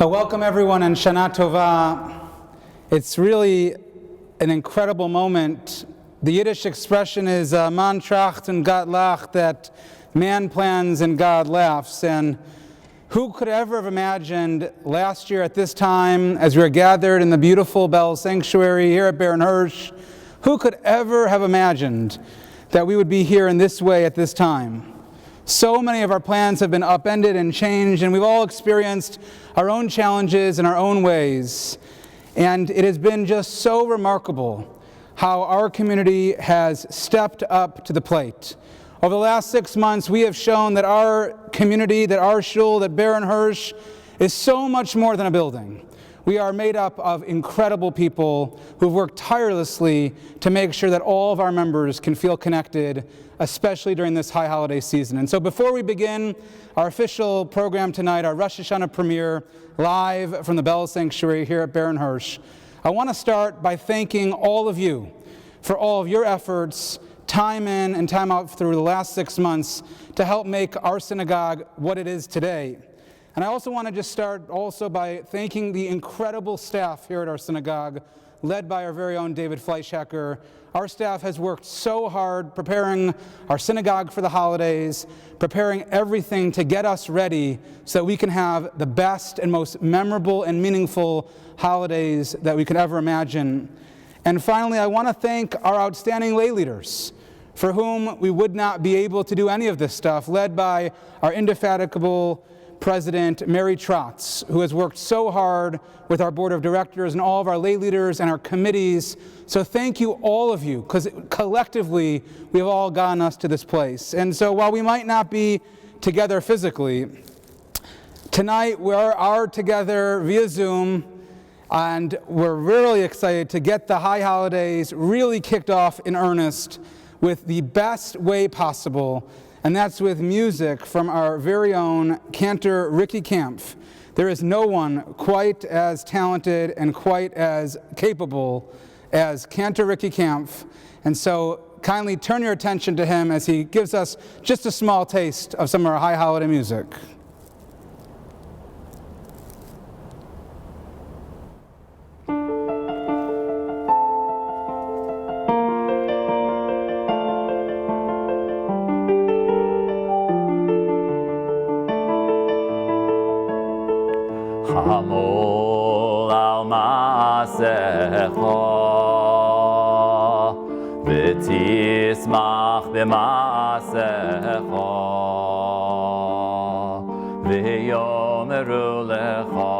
Welcome everyone and Shana Tova. It's really an incredible moment. The Yiddish expression is man tracht und Gott lacht, that man plans and God laughs. And who could ever have imagined last year at this time, as we were gathered in the beautiful Belz sanctuary here at Hirsch, who could ever have imagined that we would be here in this way at this time? So many of our plans have been upended and changed, and we've all experienced our own challenges in our own ways. And it has been just so remarkable how our community has stepped up to the plate. Over the last 6 months, we have shown that our community, that our shul, that Hirsch is so much more than a building. We are made up of incredible people who've worked tirelessly to make sure that all of our members can feel connected, especially during this high holiday season. And so before we begin our official program tonight, our Rosh Hashana premiere, live from the Belz Sanctuary here at Hirsch, I want to start by thanking all of you for all of your efforts, time in and time out through the last 6 months to help make our synagogue what it is today. And I also want to just start also by thanking the incredible staff here at our synagogue, led by our very own David Fleischhacker. Our staff has worked so hard preparing our synagogue for the holidays, preparing everything to get us ready so that we can have the best and most memorable and meaningful holidays that we could ever imagine. And finally, I want to thank our outstanding lay leaders, for whom we would not be able to do any of this stuff, led by our indefatigable President Mary Trotz, who has worked so hard with our board of directors and all of our lay leaders and our committees. So thank you, all of you, because collectively we have all gotten us to this place. And so while we might not be together physically, tonight we are together via Zoom, and we're really excited to get the high holidays really kicked off in earnest with the best way possible. And that's with music from our very own Cantor Kampf. There is no one quite as talented and quite as capable as Cantor Kampf. And so kindly turn your attention to him as he gives us just a small taste of some of our high holiday music. Hamol al ma'asecha v'tismach b'ma'asecha v'yomeru lecha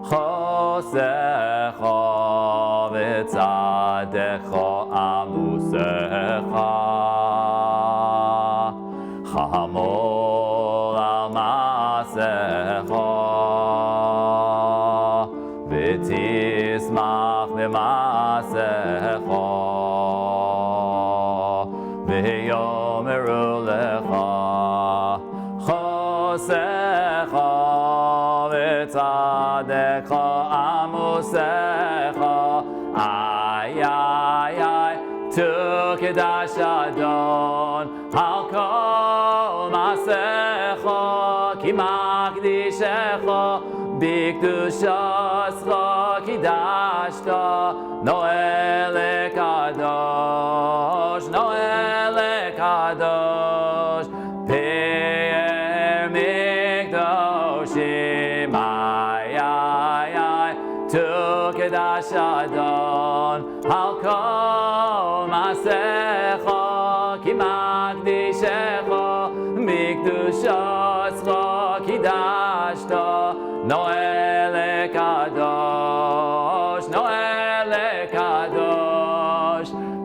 chosecha v'tzadecha amusecha Hamol al ma'asecha v'tismach b'ma'asecha v'yomeru lecha chosecha v'tzadecha amusecha ay ay ay tu kedash adon al kol masecha ki makdishecha b'kedushacha kidashta Noel kadosh Pe'er mikdoshim ay ay ay tu kedash adon al kol masecha ki makdishecha b'kedushacha kidashta Noel kadosh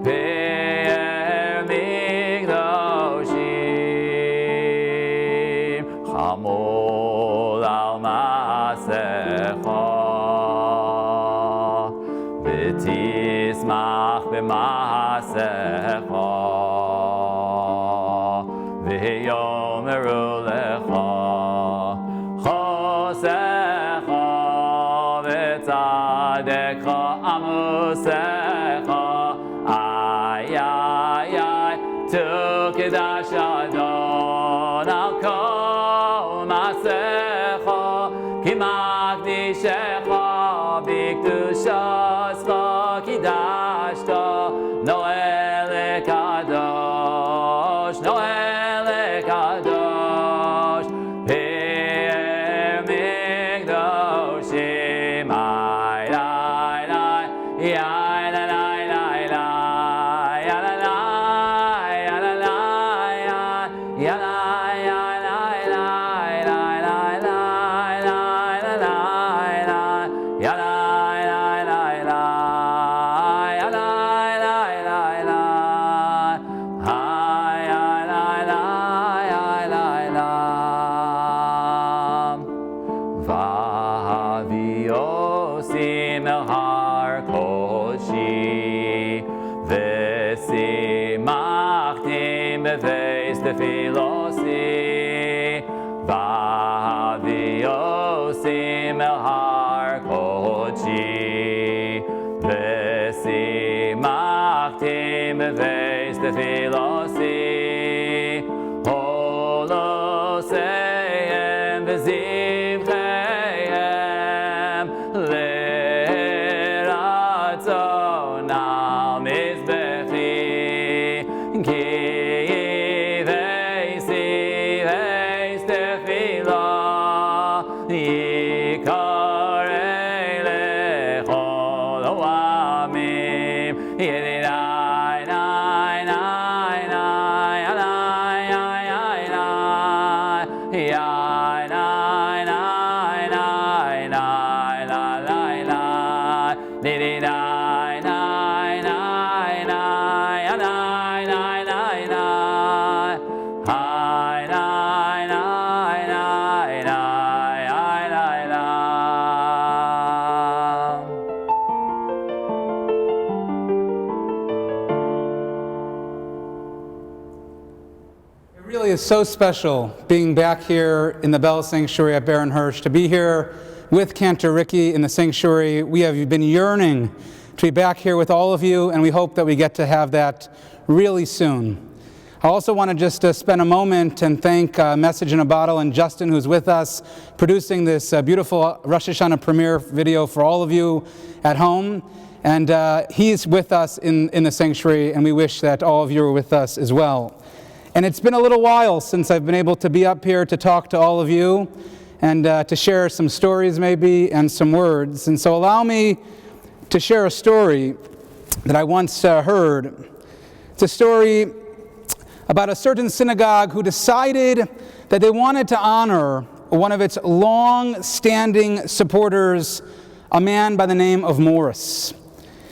Pe'er mikdoshim Hamol al ma'asecha v'tismach b'ma'asecha v'yomeru lecha chosecha מקדישך בקדושתך קידשת נועל לקדוש נועל לקדוש פאר מקדושים איי איי איי Philosi Vaviosim El Har Kochi Vesimachtim Beveis Philosi Holoseim Vezivcheim Leratzon Al Mizbechi Is so special being back here in the Belz sanctuary at Baron Hirsch, to be here with Cantor Ricky in the sanctuary. We have been yearning to be back here with all of you, and we hope that we get to have that really soon. I also want to just spend a moment and thank Message in a Bottle and Justin, who's with us, producing this beautiful Rosh Hashana premiere video for all of you at home. And he's with us in the sanctuary, and we wish that all of you are with us as well. And it's been a little while since I've been able to be up here to talk to all of you and to share some stories maybe and some words. And so allow me to share a story that I once heard. It's a story about a certain synagogue who decided that they wanted to honor one of its long-standing supporters, a man by the name of Morris.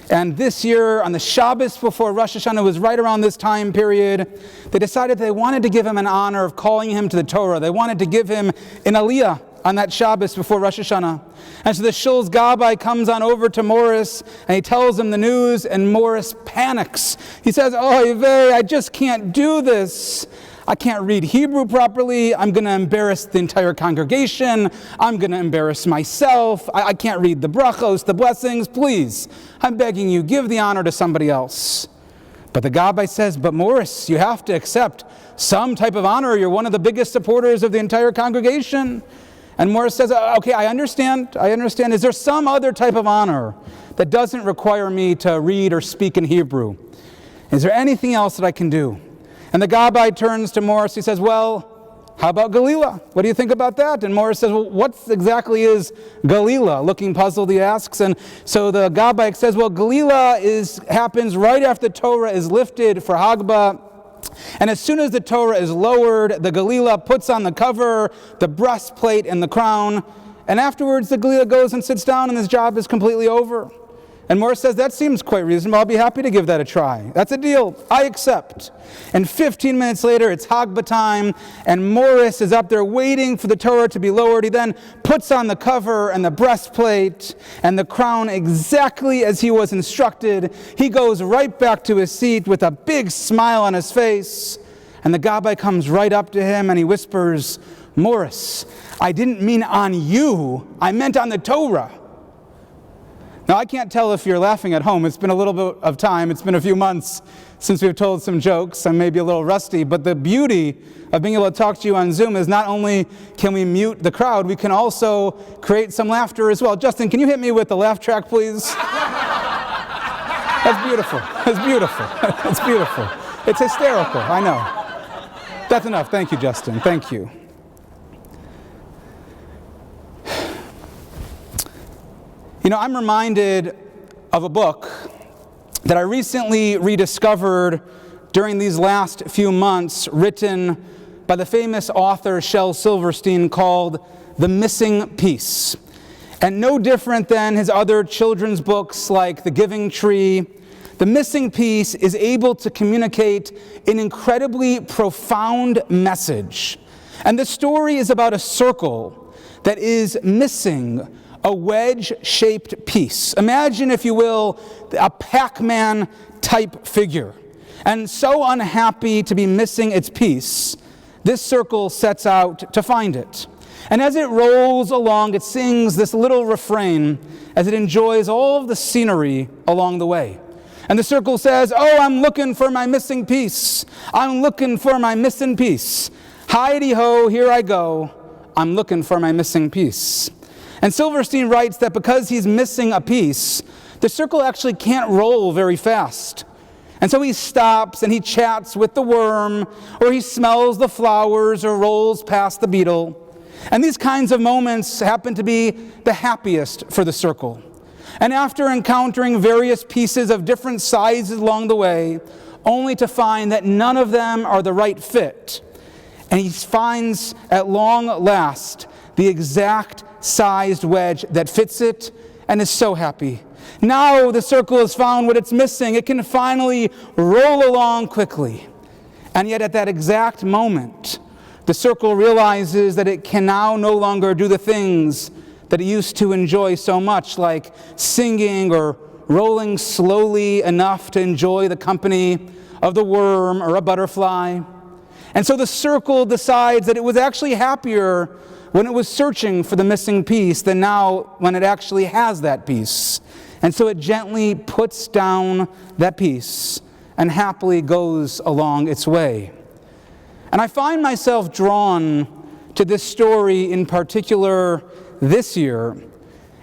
And this year, on the Shabbos before Rosh Hashana, was right around this time period, they decided they wanted to give him an honor of calling him to the Torah. They wanted to give him an aliyah on that Shabbos before Rosh Hashana. And so the shul's Gabbai comes on over to Morris, and he tells him the news, and Morris panics. He says, "Oh, vey, I just can't do this. I can't read Hebrew properly. I'm going to embarrass the entire congregation. I'm going to embarrass myself. I can't read the brachos, the blessings. Please, I'm begging you, give the honor to somebody else." But the Gabbai says, "But Morris, you have to accept some type of honor. You're one of the biggest supporters of the entire congregation." And Morris says, "Okay, I understand. Is there some other type of honor that doesn't require me to read or speak in Hebrew? Is there anything else that I can do?" And the Gabbai turns to Morris. He says, "Well, how about Galila? What do you think about that?" And Morris says, "Well, what exactly is Galila?" Looking puzzled, he asks. And so the Gabbai says, "Well, Galila happens right after the Torah is lifted for Hagbah. And as soon as the Torah is lowered, the Galila puts on the cover, the breastplate, and the crown. And afterwards, the Galila goes and sits down, and his job is completely over." And Morris says, "That seems quite reasonable. I'll be happy to give that a try. That's a deal. I accept." And 15 minutes later, it's Hagbah time, and Morris is up there waiting for the Torah to be lowered. He then puts on the cover and the breastplate and the crown exactly as he was instructed. He goes right back to his seat with a big smile on his face. And the Gabbai comes right up to him and he whispers, "Morris, I didn't mean on you. I meant on the Torah." Now, I can't tell if you're laughing at home. It's been a little bit of time. It's been a few months since we've told some jokes. I may be a little rusty, but the beauty of being able to talk to you on Zoom is not only can we mute the crowd, we can also create some laughter as well. Justin, can you hit me with the laugh track, please? That's beautiful. That's beautiful. That's beautiful. It's hysterical, I know. That's enough. Thank you, Justin. Thank you. You know, I'm reminded of a book that I recently rediscovered during these last few months, written by the famous author Shel Silverstein, called The Missing Piece. And no different than his other children's books like The Giving Tree, The Missing Piece is able to communicate an incredibly profound message. And the story is about a circle that is missing a wedge-shaped piece. Imagine, if you will, a Pac-Man type figure. And so unhappy to be missing its piece, this circle sets out to find it. And as it rolls along, it sings this little refrain as it enjoys all of the scenery along the way. And the circle says, "Oh, I'm looking for my missing piece. I'm looking for my missing piece. Hi-de-ho, here I go. I'm looking for my missing piece." And Silverstein writes that because he's missing a piece, the circle actually can't roll very fast. And so he stops and he chats with the worm, or he smells the flowers, or rolls past the beetle. And these kinds of moments happen to be the happiest for the circle. And after encountering various pieces of different sizes along the way, only to find that none of them are the right fit, and he finds at long last the exact sized wedge that fits it, and is so happy. Now the circle has found what it's missing. It can finally roll along quickly. And yet at that exact moment, the circle realizes that it can now no longer do the things that it used to enjoy so much, like singing or rolling slowly enough to enjoy the company of the worm or a butterfly. And so the circle decides that it was actually happier when it was searching for the missing piece than now when it actually has that piece. And so it gently puts down that piece and happily goes along its way. And I find myself drawn to this story in particular this year,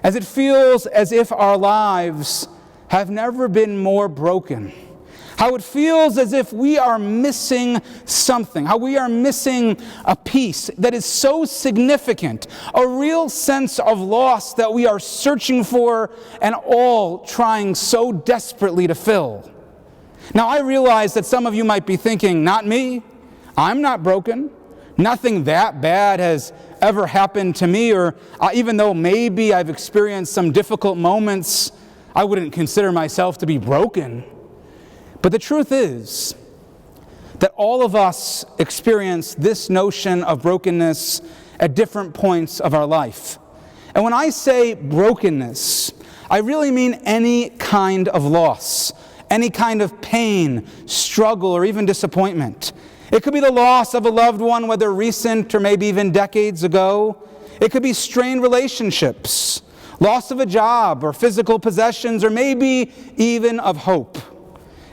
as it feels as if our lives have never been more broken. How it feels as if we are missing something, how we are missing a piece that is so significant, a real sense of loss that we are searching for and all trying so desperately to fill. Now, I realize that some of you might be thinking, not me, I'm not broken, nothing that bad has ever happened to me, or even though maybe I've experienced some difficult moments, I wouldn't consider myself to be broken. But the truth is that all of us experience this notion of brokenness at different points of our life. And when I say brokenness, I really mean any kind of loss, any kind of pain, struggle, or even disappointment. It could be the loss of a loved one, whether recent or maybe even decades ago. It could be strained relationships, loss of a job or physical possessions, or maybe even of hope.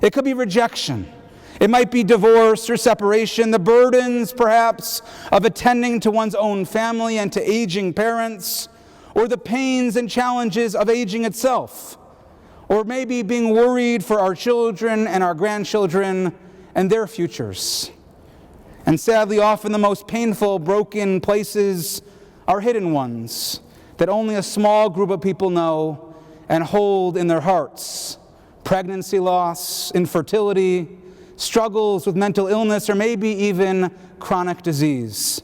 It could be rejection. It might be divorce or separation, the burdens, perhaps, of attending to one's own family and to aging parents, or the pains and challenges of aging itself, or maybe being worried for our children and our grandchildren and their futures. And sadly, often the most painful, broken places are hidden ones that only a small group of people know and hold in their hearts. Pregnancy loss, infertility, struggles with mental illness, or maybe even chronic disease.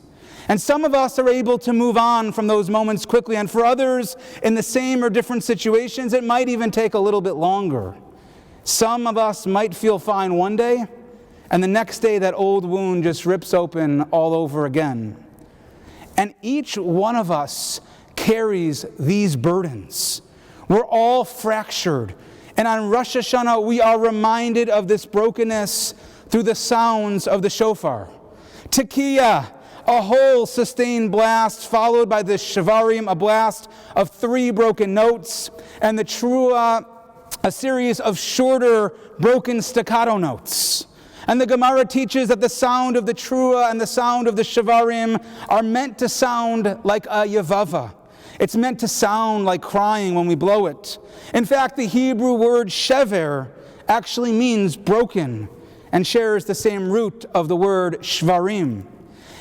And some of us are able to move on from those moments quickly, and for others in the same or different situations, it might even take a little bit longer. Some of us might feel fine one day, and the next day that old wound just rips open all over again. And each one of us carries these burdens. We're all fractured. And on Rosh Hashana, we are reminded of this brokenness through the sounds of the shofar. Tekiah, a whole sustained blast, followed by the shavarim, a blast of 3 broken notes, and the truah, a series of shorter, broken staccato notes. And the Gemara teaches that the sound of the trua and the sound of the shavarim are meant to sound like a yavava. It's meant to sound like crying when we blow it. In fact, the Hebrew word shever actually means broken and shares the same root of the word shvarim.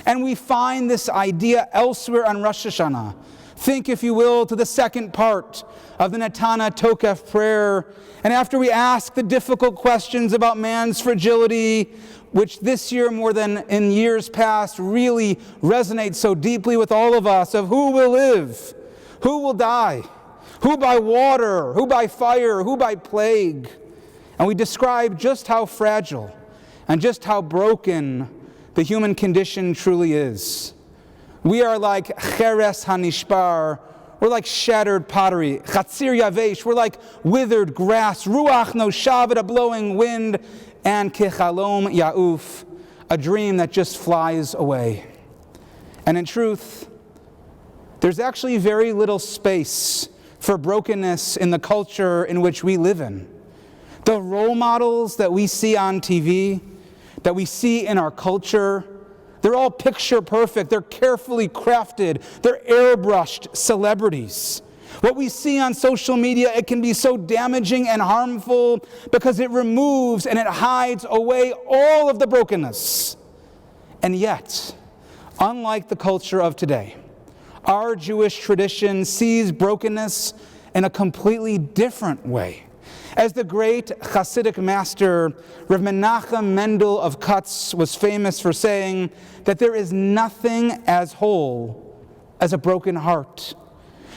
And we find this idea elsewhere on Rosh Hashana. Think, if you will, to the second part of the Natana Tokef prayer. And after we ask the difficult questions about man's fragility, which this year more than in years past really resonates so deeply with all of us, of who will live, who will die, who by water, who by fire, who by plague. And we describe just how fragile and just how broken the human condition truly is. We are like cheres hanishbar. We're like shattered pottery. Chatzir yavesh. We're like withered grass. Ruach no shavet, a blowing wind. And kechalom yauf, a dream that just flies away. And in truth, there's actually very little space for brokenness in the culture in which we live in. The role models that we see on TV, that we see in our culture, they're all picture perfect. They're carefully crafted. They're airbrushed celebrities. What we see on social media, it can be so damaging and harmful because it removes and it hides away all of the brokenness. And yet, unlike the culture of today, our Jewish tradition sees brokenness in a completely different way. As the great Hasidic master, Rav Menachem Mendel of Kutz, was famous for saying that there is nothing as whole as a broken heart.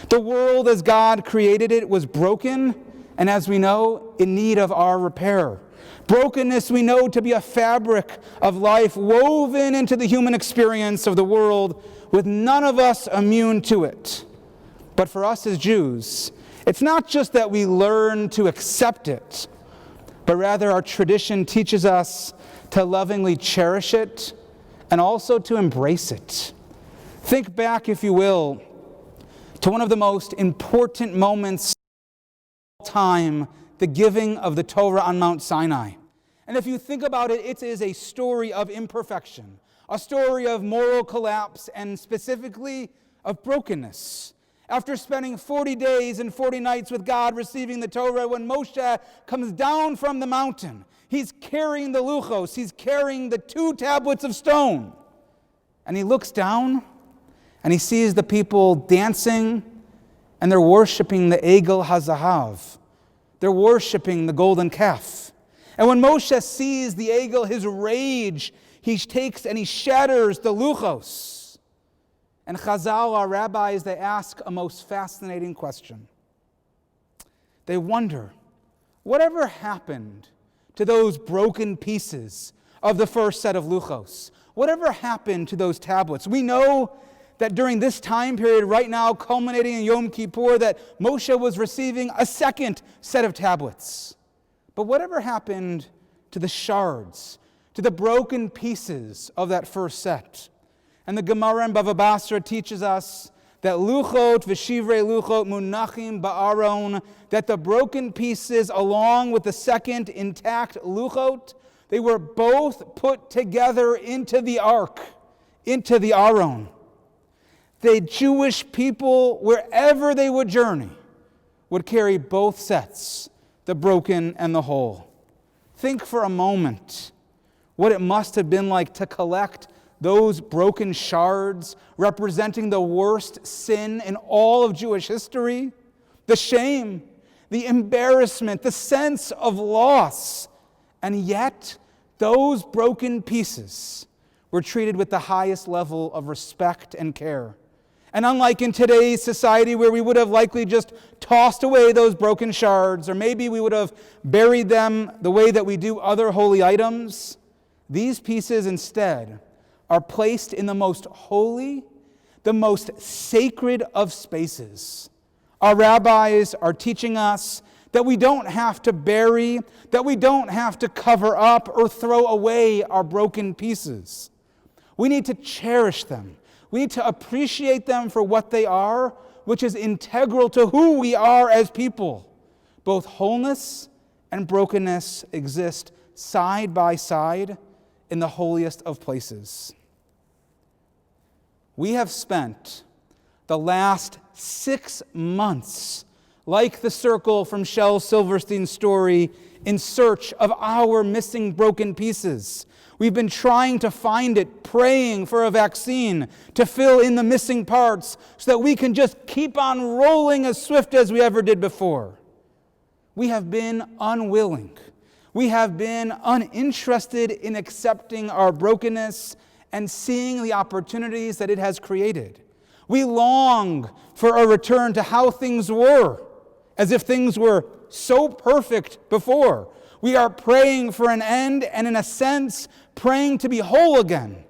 The world as God created it was broken, and as we know, in need of our repair. Brokenness we know to be a fabric of life woven into the human experience of the world, with none of us immune to it. But for us as Jews, it's not just that we learn to accept it, but rather our tradition teaches us to lovingly cherish it and also to embrace it. Think back, if you will, to one of the most important moments of all time, the giving of the Torah on Mount Sinai. And if you think about it, it is a story of imperfection, a story of moral collapse, and specifically of brokenness. After spending 40 days and 40 nights with God receiving the Torah, when Moshe comes down from the mountain, he's carrying the luchos, he's carrying the 2 tablets of stone. And he looks down and he sees the people dancing and they're worshiping the Egel HaZahav. They're worshiping the golden calf. And when Moshe sees the Egel, his rage, he takes and he shatters the luchos. And Chazal, our rabbis, they ask a most fascinating question. They wonder, whatever happened to those broken pieces of the first set of luchos? Whatever happened to those tablets? We know that during this time period right now, culminating in Yom Kippur, that Moshe was receiving a second set of tablets. But whatever happened to the shards, to the broken pieces of that first set? And the Gemara in Bava Basra teaches us that luchot v'shivrei luchot munachim ba'aron, that the broken pieces along with the second intact luchot, they were both put together into the ark, into the aron. The Jewish people, wherever they would journey, would carry both sets, the broken and the whole. Think for a moment what it must have been like to collect those broken shards representing the worst sin in all of Jewish history, the shame, the embarrassment, the sense of loss. And yet, those broken pieces were treated with the highest level of respect and care. And unlike in today's society where we would have likely just tossed away those broken shards, or maybe we would have buried them the way that we do other holy items, these pieces instead are placed in the most holy, the most sacred of spaces. Our rabbis are teaching us that we don't have to bury, that we don't have to cover up or throw away our broken pieces. We need to cherish them. We need to appreciate them for what they are, which is integral to who we are as people. Both wholeness and brokenness exist side by side in the holiest of places. We have spent the last 6 months, like the circle from Shel Silverstein's story, in search of our missing broken pieces. We've been trying to find it, praying for a vaccine to fill in the missing parts so that we can just keep on rolling as swift as we ever did before. We have been unwilling. We have been uninterested in accepting our brokenness and seeing the opportunities that it has created. We long for a return to how things were, as if things were so perfect before. We are praying for an end and, in a sense, praying to be whole again,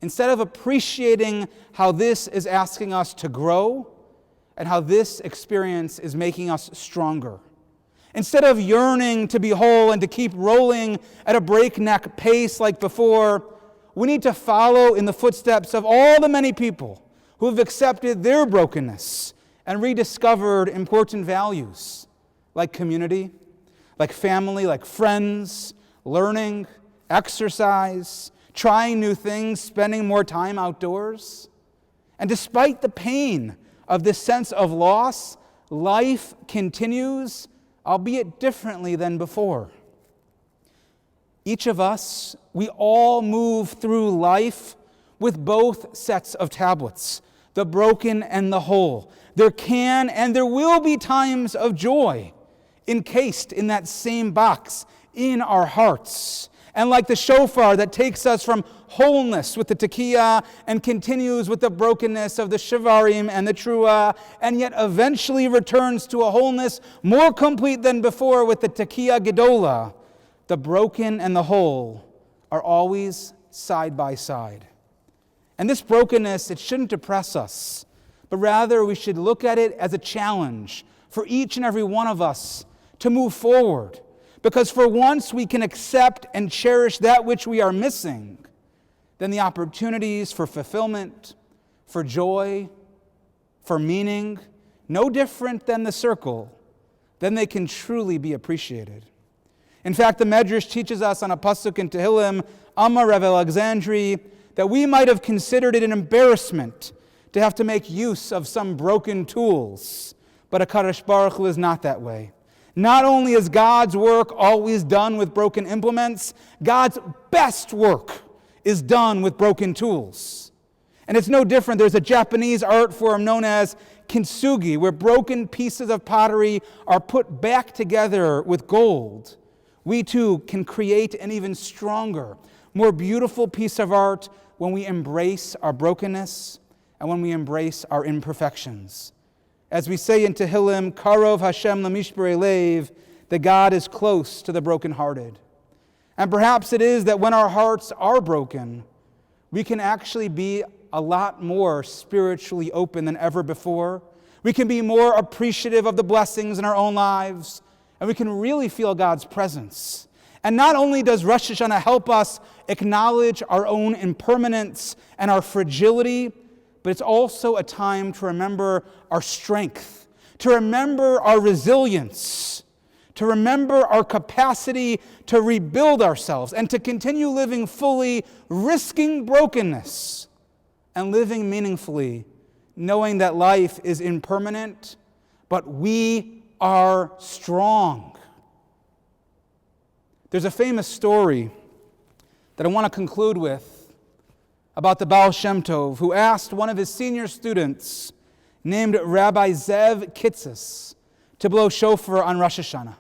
instead of appreciating how this is asking us to grow and how this experience is making us stronger. Instead of yearning to be whole and to keep rolling at a breakneck pace like before, we need to follow in the footsteps of all the many people who have accepted their brokenness and rediscovered important values like community, like family, like friends, learning, exercise, trying new things, spending more time outdoors. And despite the pain of this sense of loss, life continues, albeit differently than before. Each of us, we all move through life with both sets of tablets, the broken and the whole. There can and there will be times of joy encased in that same box in our hearts. And like the shofar that takes us from wholeness with the tekiah and continues with the brokenness of the shivarim and the trua, and yet eventually returns to a wholeness more complete than before with the tekiah gedola, the broken and the whole are always side by side. And this brokenness, it shouldn't depress us, but rather we should look at it as a challenge for each and every one of us to move forward. Because for once we can accept and cherish that which we are missing, then the opportunities for fulfillment, for joy, for meaning, no different than the circle, then they can truly be appreciated. In fact, the Medrash teaches us on a pasuk in Tehillim, Amar Rav Alexandri, that we might have considered it an embarrassment to have to make use of some broken tools. But HaKadosh Baruch Hu is not that way. Not only is God's work always done with broken implements, God's best work is done with broken tools. And it's no different. There's a Japanese art form known as kintsugi, where broken pieces of pottery are put back together with gold. We too can create an even stronger, more beautiful piece of art when we embrace our brokenness and when we embrace our imperfections. As we say in Tehillim, Karov Hashem lemishberei lev, that God is close to the brokenhearted. And perhaps it is that when our hearts are broken, we can actually be a lot more spiritually open than ever before. We can be more appreciative of the blessings in our own lives, and we can really feel God's presence. And not only does Rosh Hashana help us acknowledge our own impermanence and our fragility, but it's also a time to remember our strength, to remember our resilience, to remember our capacity to rebuild ourselves and to continue living fully, risking brokenness and living meaningfully, knowing that life is impermanent, but we are strong. There's a famous story that I want to conclude with about the Baal Shem Tov, who asked one of his senior students, named Rabbi Zev Kitzis, to blow shofar on Rosh Hashana.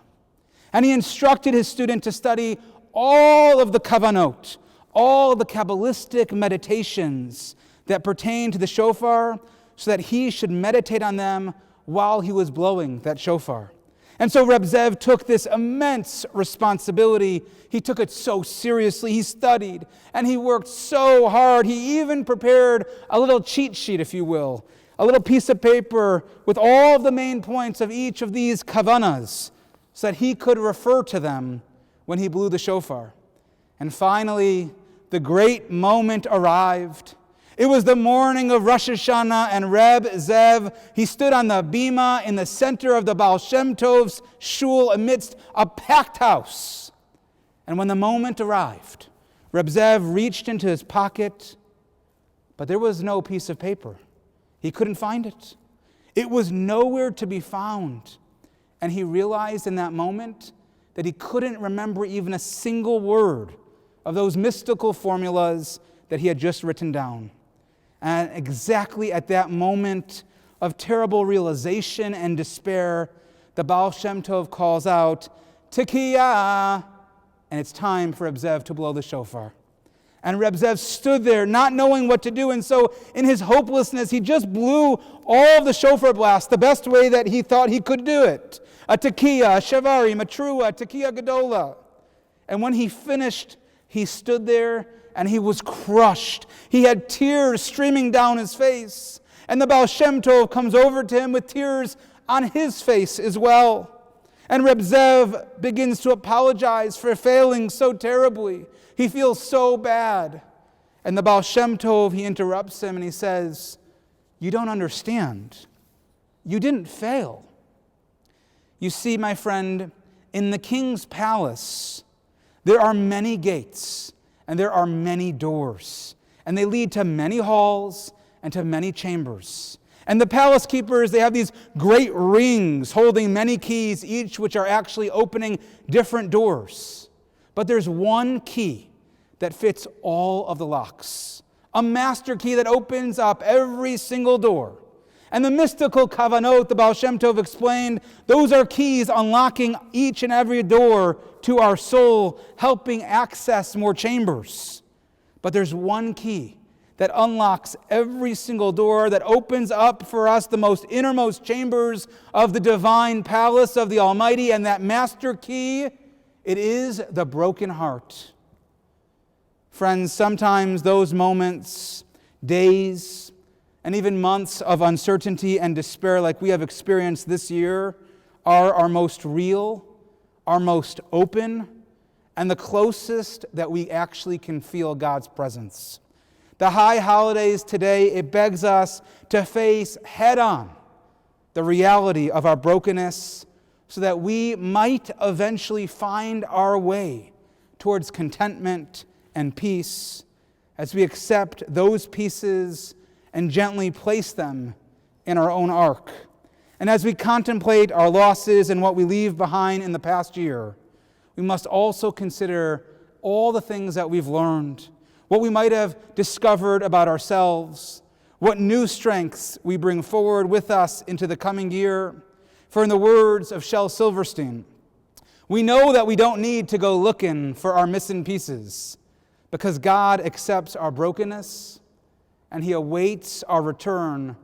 And he instructed his student to study all of the kavanot, all the Kabbalistic meditations that pertain to the shofar, so that he should meditate on them while he was blowing that shofar. And so Reb Zev took this immense responsibility. He took it so seriously. He studied and he worked so hard. He even prepared a little cheat sheet, if you will, a little piece of paper with all of the main points of each of these kavanas so that he could refer to them when he blew the shofar. And finally, the great moment arrived. It was the morning of Rosh Hashana, and Reb Zev, he stood on the bima in the center of the Baal Shem Tov's shul amidst a packed house. And when the moment arrived, Reb Zev reached into his pocket, but there was no piece of paper. He couldn't find it. It was nowhere to be found. And he realized in that moment that he couldn't remember even a single word of those mystical formulas that he had just written down. And exactly at that moment of terrible realization and despair, the Baal Shem Tov calls out, Tekiah! And it's time for Reb Zev to blow the shofar. And Reb Zev stood there not knowing what to do, and so in his hopelessness, he just blew all of the shofar blasts the best way that he thought he could do it. A tekiah, a shavarim, a trua, a tekiah gadola. And when he finished, he stood there and he was crushed. He had tears streaming down his face. And the Baal Shem Tov comes over to him with tears on his face as well. And Reb Zev begins to apologize for failing so terribly. He feels so bad. And the Baal Shem Tov, he interrupts him and he says, you don't understand. You didn't fail. You see, my friend, in the king's palace, there are many gates and there are many doors. And they lead to many halls and to many chambers. And the palace keepers, they have these great rings holding many keys, each which are actually opening different doors. But there's one key that fits all of the locks. A master key that opens up every single door. And the mystical kavanot, the Baal Shem Tov explained, those are keys unlocking each and every door to our soul, helping access more chambers. But there's one key that unlocks every single door, that opens up for us the most innermost chambers of the divine palace of the Almighty, and that master key, it is the broken heart. Friends, sometimes those moments, days, and even months of uncertainty and despair like we have experienced this year are our most real, our most open, and the closest that we actually can feel God's presence. The high holidays today, it begs us to face head-on the reality of our brokenness so that we might eventually find our way towards contentment and peace as we accept those pieces and gently place them in our own ark. And as we contemplate our losses and what we leave behind in the past year, we must also consider all the things that we've learned, what we might have discovered about ourselves, what new strengths we bring forward with us into the coming year. For in the words of Shel Silverstein, we know that we don't need to go looking for our missing pieces because God accepts our brokenness and He awaits our return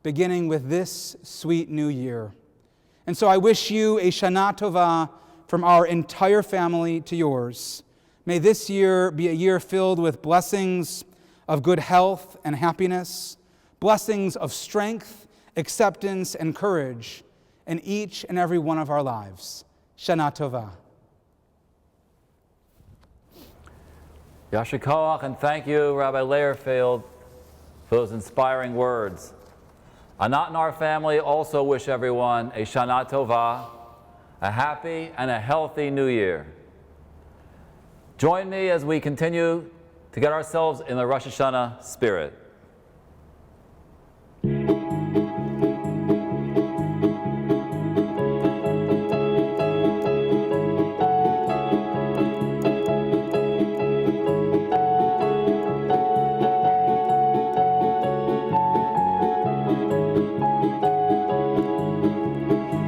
beginning with this sweet new year. And so I wish you a Shana Tova from our entire family to yours. May this year be a year filled with blessings of good health and happiness, blessings of strength, acceptance, and courage in each and every one of our lives. Shana Tova. Yasher Koach, and thank you, Rabbi Lehrfield, for those inspiring words. Anat and our family also wish everyone a Shana Tova, a happy and a healthy new year. Join me as we continue to get ourselves in the Rosh Hashana spirit.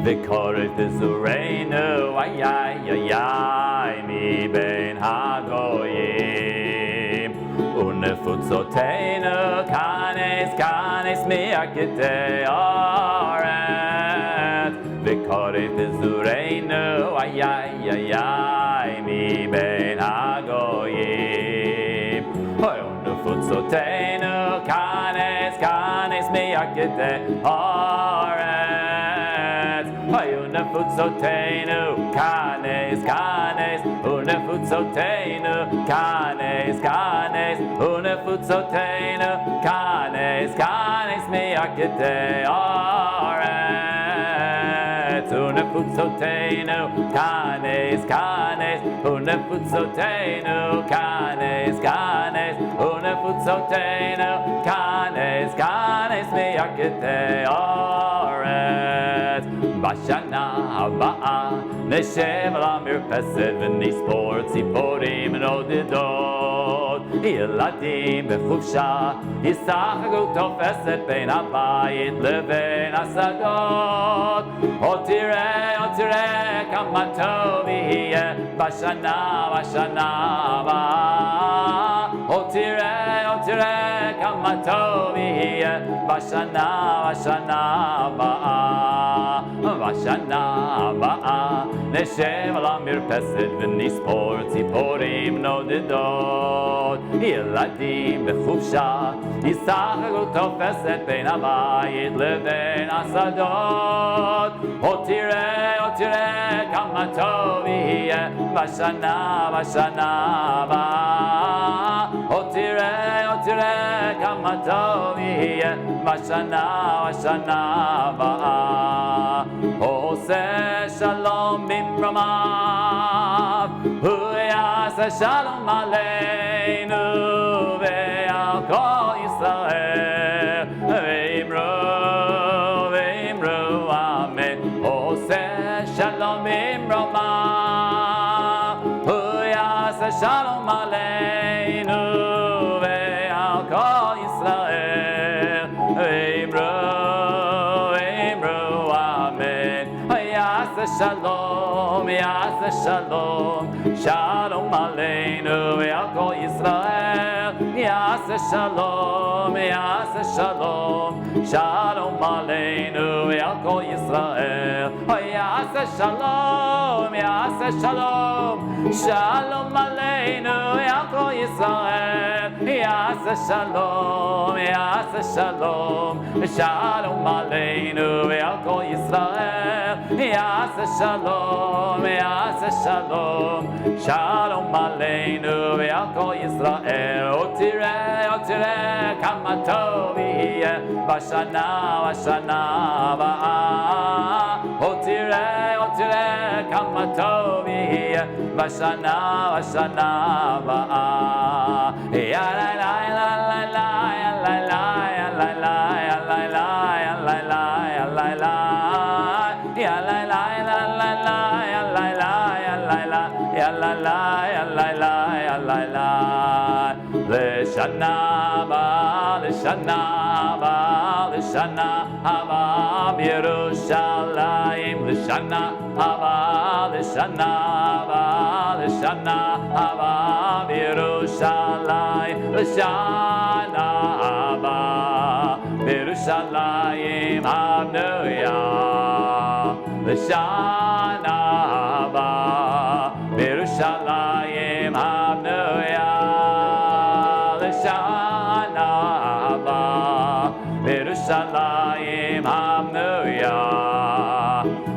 V'koref v'zureinu, ay ay ay ay, mi ben hagoyim. Unefutzotenu, kanes kanes mi'akitei aret. V'koref v'zureinu, ay ay ay ay, mi ben hagoyim. Unefutzotenu, kanes kanes mi'akitei aret. Unefutzotenu, kanes, kanes, unefutzotenu. Unefutzoteinu, kanes, kanes, unefutzoteinu, kanes, kanes, miyakete aretz. Unefutzoteinu, kanes, kanes, unefutzoteinu, kanes, kanes, unefutzoteinu, kanes, kanes, miyakete aretz. Bashana habaa neshev al mirpesed v'nispor tziporim nodidot ילדים בחופשה ישחקו תופסת בין הבית לבין השדות עוד תראה כמה טוב יהיה בשנה הבאה עוד תראה כמה טוב יהיה בשנה הבאה בשנה הבאה נשב על המרפסת ונספור ציפורים נודדות ילדים בחופשה ישחקו תופסת בין הבית לבין השדות עוד תראה כמה טוב יהיה בשנה הבאה עוד תראה כמה טוב יהיה בשנה הבאה עושה שלום במרומיו הוא יעשה שלום עלינו ועל כל ישראל ואמרו אמן עושה שלום במרומיו הוא יעשה שלום עלינו ועל כל ישראל ואמרו אמן יעשה שלום שלום עלינו ועל כל ישראל יעשה שלום שלום עלינו ועל כל ישראל יעשה שלום שלום עלינו ועל כל ישראל יעשה שלום שלום עלינו ועל כל ישראל יעשה שלום שלום עלינו ועל כל ישראל עוד תראה כמה טוב יהיה בשנה הבאה עוד תראה כמה טוב יהיה בשנה הבאה יא לה לה לה לה יא לה לה יא לה לה יא לה לה יא לה לה יא לה לה לשנה הבאה בירושלים לשנה הבאה בירושלים לשנה הבאה בירושלים הבנויה לשנה הבאה בירושלים הבנויה לשנה הבאה בירושלים הבנויה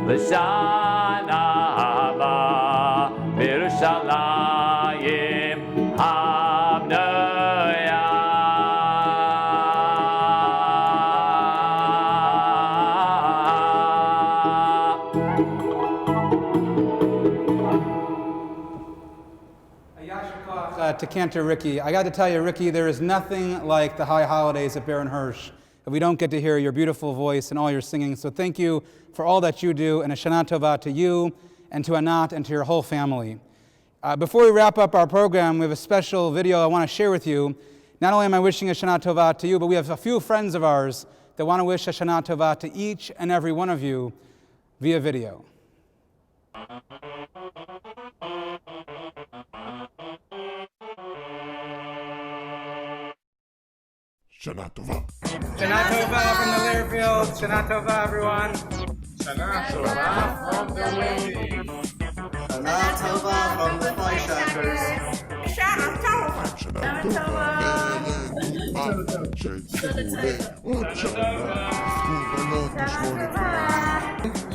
לשנה הבאה בירושלים הבנויה To Cantor, Ricky. I got to tell you, Ricky, there is nothing like the high holidays at Baron Hirsch if we don't get to hear your beautiful voice and all your singing. So thank you for all that you do, and a Shana Tova to you and to Anat and to your whole family. Before we wrap up our program, we have a special video I want to share with you. Not only am I wishing a Shana Tova to you, but we have a few friends of ours that want to wish a Shana Tova to each and every one of you via video. Shana Tova. Shana Tova from the Lehrfield. Shana Tova, everyone. Shana Tova from the wedding. Shana Tova from the Fleischhackers. Shana Tova.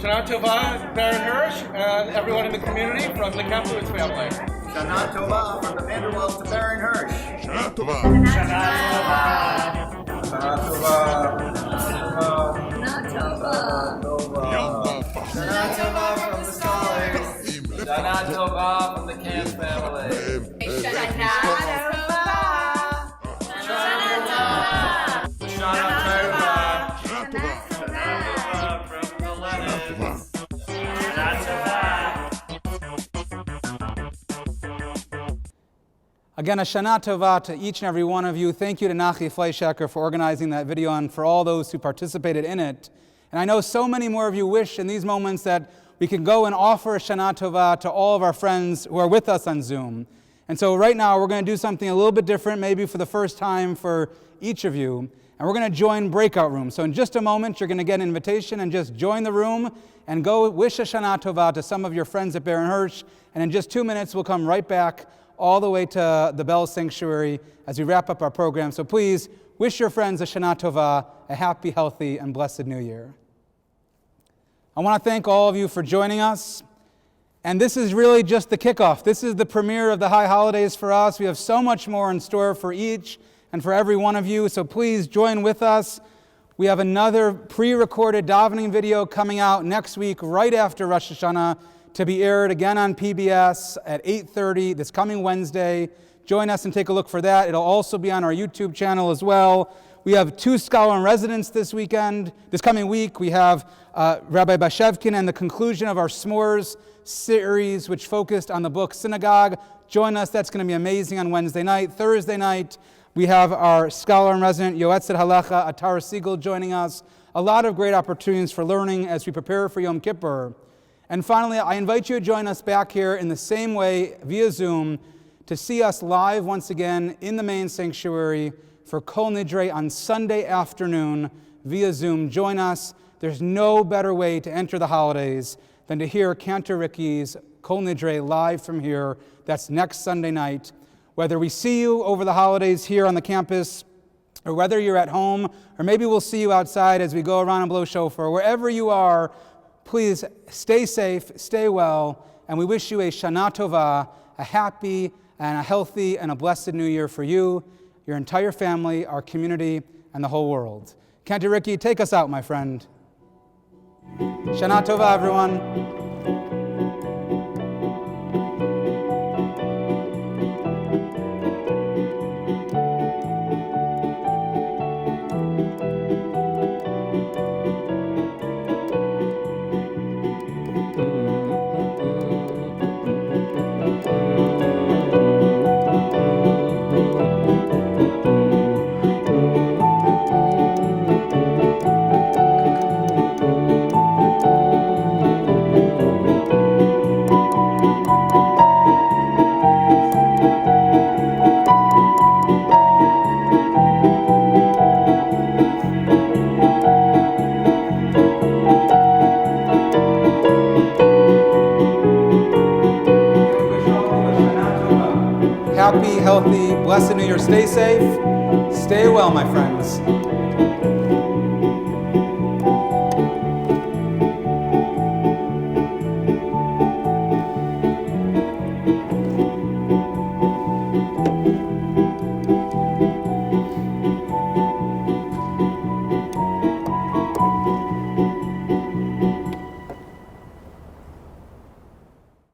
Shana Tova, Baron Hirsch, and everyone in the community from the Kampf family. Shana Tova from the Vanderwells to Baron Hirsch. Shana Tova. Shana Tova. Shana Tova from the scholars. Shana Tova from the Kampf family. Shana Again, a Shana Tova to each and every one of you. Thank you to Nachi Fleischacker for organizing that video and for all those who participated in it. And I know so many more of you wish in these moments that we can go and offer a Shana Tova to all of our friends who are with us on Zoom. And so right now we're going to do something a little bit different, maybe for the first time for each of you. And we're going to join breakout rooms. So in just a moment, you're going to get an invitation and just join the room and go wish a Shana Tova to some of your friends at Baron Hirsch. And in just 2 minutes, we'll come right back all the way to the Belz Sanctuary as we wrap up our program. So please wish your friends a Shana Tova, a happy, healthy, and blessed New Year. I want to thank all of you for joining us. And this is really just the kickoff. This is the premiere of the High Holidays for us. We have so much more in store for each and for every one of you. So please join with us. We have another pre-recorded davening video coming out next week, right after Rosh Hashana, to be aired again on PBS at 8:30 this coming Wednesday. Join us and take a look for that. It'll also be on our YouTube channel as well. We have 2 scholar-in-residence this coming week. We have Rabbi Bashevkin and the conclusion of our S'mores series, which focused on the book Synagogue. Join us. That's going to be amazing on Wednesday night. Thursday night, we have our scholar-in-resident Yoetzet Halecha Atara Siegel joining us. A lot of great opportunities for learning as we prepare for Yom Kippur. And finally, I invite you to join us back here in the same way via Zoom to see us live once again in the main sanctuary for Kol Nidre on Sunday afternoon via Zoom. Join us. There's no better way to enter the holidays than to hear Cantor Ricky's Kol Nidre live from here. That's next Sunday night. Whether we see you over the holidays here on the campus, or whether you're at home, or maybe we'll see you outside as we go around and blow shofar, wherever you are, please stay safe, stay well, and we wish you a Shana Tova, a happy and a healthy and a blessed New Year for you, your entire family, our community, and the whole world. Cantor Ricky, take us out, my friend. Shana Tova, everyone. Happy, healthy, blessed New Year. Stay safe. Stay well, my friends.